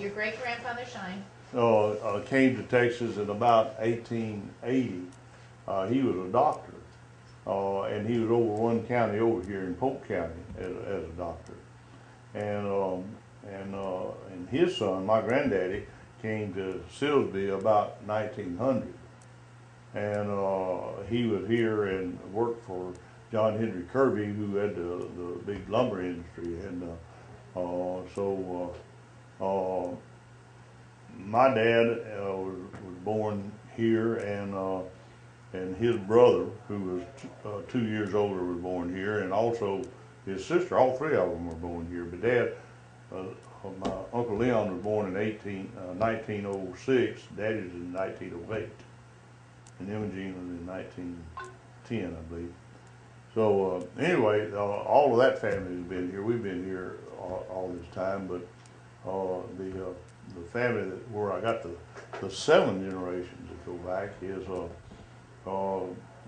your great-grandfather Shine. Came to Texas in about 1880. He was a doctor, and he was over one county over here in Polk County as a doctor. And his son, my granddaddy, came to Silsbee about 1900. And he was here and worked for John Henry Kirby, who had the big lumber industry. And my dad was born here, and his brother, who was 2 years older, was born here, and also his sister. All three of them were born here. But Dad, my Uncle Leon was born in 1906. Daddy was in 1908, and Imogene was in 1910, I believe. So anyway, all of that family has been here. We've been here all this time, but the family where I got the 7 generations that go back is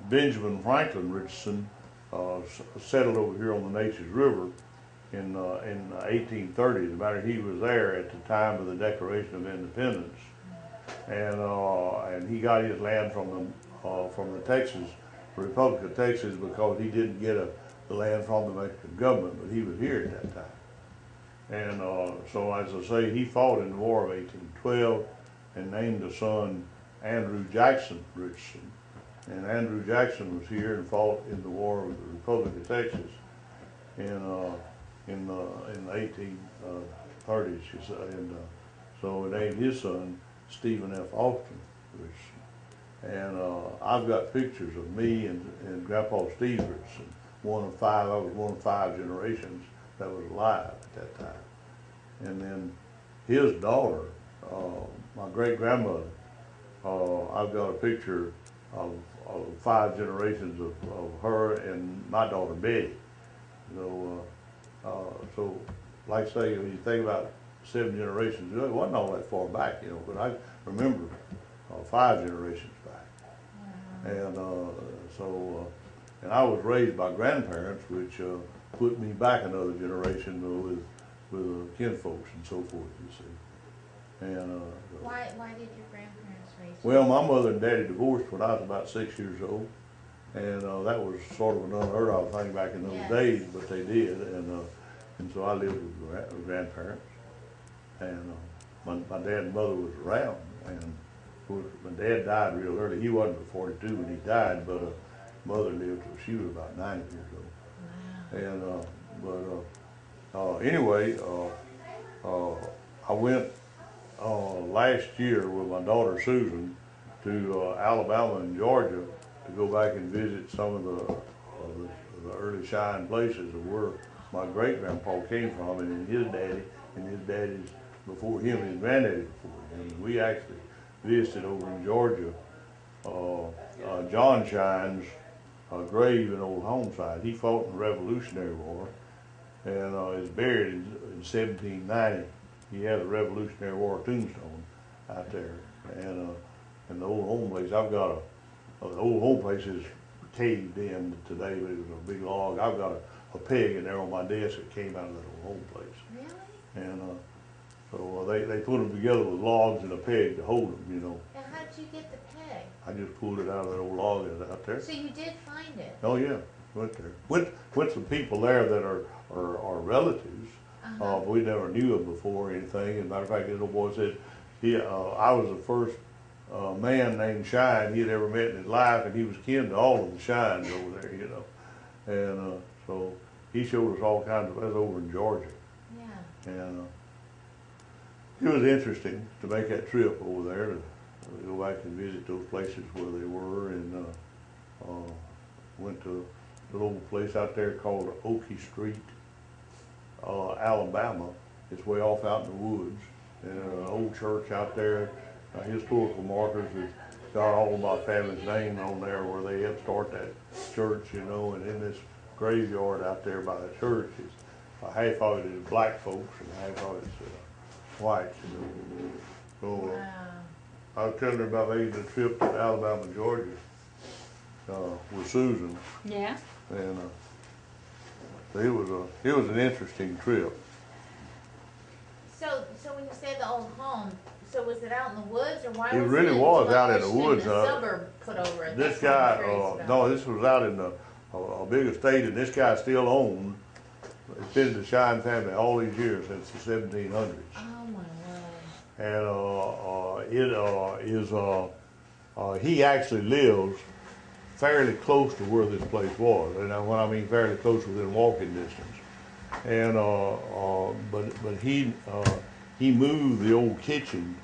Benjamin Franklin Richardson settled over here on the Neches River in 1830. As a matter of fact, he was there at the time of the Declaration of Independence, and he got his land from the Texas Republic of Texas because he didn't get the land from the Mexican government, but he was here at that time. And so, as I say, he fought in the War of 1812 and named a son Andrew Jackson Richardson. And Andrew Jackson was here and fought in the War of the Republic of Texas in the 1830s. And so he named his son Stephen F. Austin Richardson. And I've got pictures of me and Grandpa Steve Richardson, one of 5. I was one of 5 generations that was alive at that time. And then his daughter, my great-grandmother, I've got a picture of 5 generations of her and my daughter Betty. So like I say, when you think about 7 generations, it wasn't all that far back, but I remember 5 generations back. And and I was raised by grandparents, which put me back another generation with kinfolks and so forth, you see. And why did your grandparents raise you? Well, my mother and daddy divorced when I was about 6 years old, and that was sort of an unheard of thing back in those days, but they did, and so I lived with grandparents, and my dad and mother was around, and of course my dad died real early. He wasn't but 42 when he died, but mother lived till she was about 90 years old. Wow. And anyway, I went last year with my daughter Susan to Alabama and Georgia to go back and visit some of the early Shine places of where my great-grandpa came from, and his daddy's before him, his granddaddy before him. And we actually visited over in Georgia John Shine's grave in Old Homeside. He fought in the Revolutionary War and is buried in 1790. He had a Revolutionary War tombstone out there, and the old home place. I've got the old home place is caved in today, but it was a big log. I've got a peg in there on my desk that came out of that old home place. Really? And so they put them together with logs and a peg to hold them, And how did you get the peg? I just pulled it out of that old log that's out there. So you did find it? Oh yeah, went there. Went some people there that are relatives. But we never knew him before or anything. As a matter of fact, this old boy said I was the first man named Shine he had ever met in his life, and he was kin to all of the Shines over there, And so he showed us all kinds of, that's over in Georgia. Yeah. And it was interesting to make that trip over there to go back and visit those places where they were, and went to a little place out there called Oakey Street, Alabama. It's way off out in the woods, and an old church out there, historical markers that got all of my family's name on there where they helped start that church, and in this graveyard out there by the church, half of it is black folks and half of it's whites. So Wow. I was telling her about making the trip to Alabama, Georgia, with Susan. Yeah. And it was an interesting trip. So when you say the old home, so was it out in the woods, or why It was really it was out in the demolished woods, and a suburb put over it? This That's what I'm guy, curious about. no, this was out in a big estate, and this guy still owned. It's been the Shine family all these years, since the 1700s. Oh my word. And he actually lives fairly close to where this place was. And when I mean fairly close, within walking distance. And but he moved the old kitchen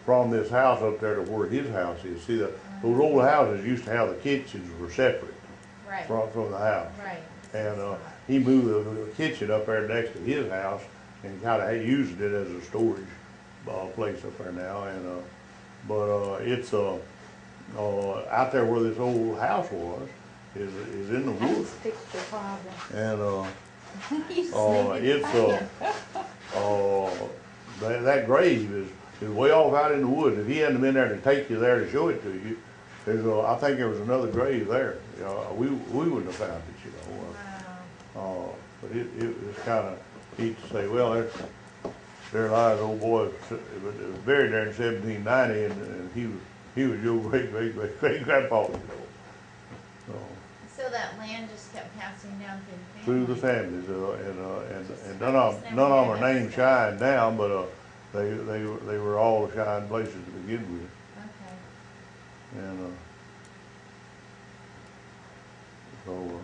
from this house up there to where his house is. See, those old houses used to have the kitchens were separate Right. from the house. Right. And he moved the kitchen up there next to his house and kind of used it as a storage place up there now. And but it's out there where this old house was is in the woods. Fix the problem. And You it's that grave is way off out in the woods. If he hadn't been there to take you there to show it to you, I think there was another grave there. We wouldn't have found it, Wow. but it's kind of neat to say, well, there lies old boy, was buried there in 1790, and he was your great grandpa, So that land just kept passing down through the families, and none of them are named Shine down, but they were all Shine places to begin with, Okay. and so.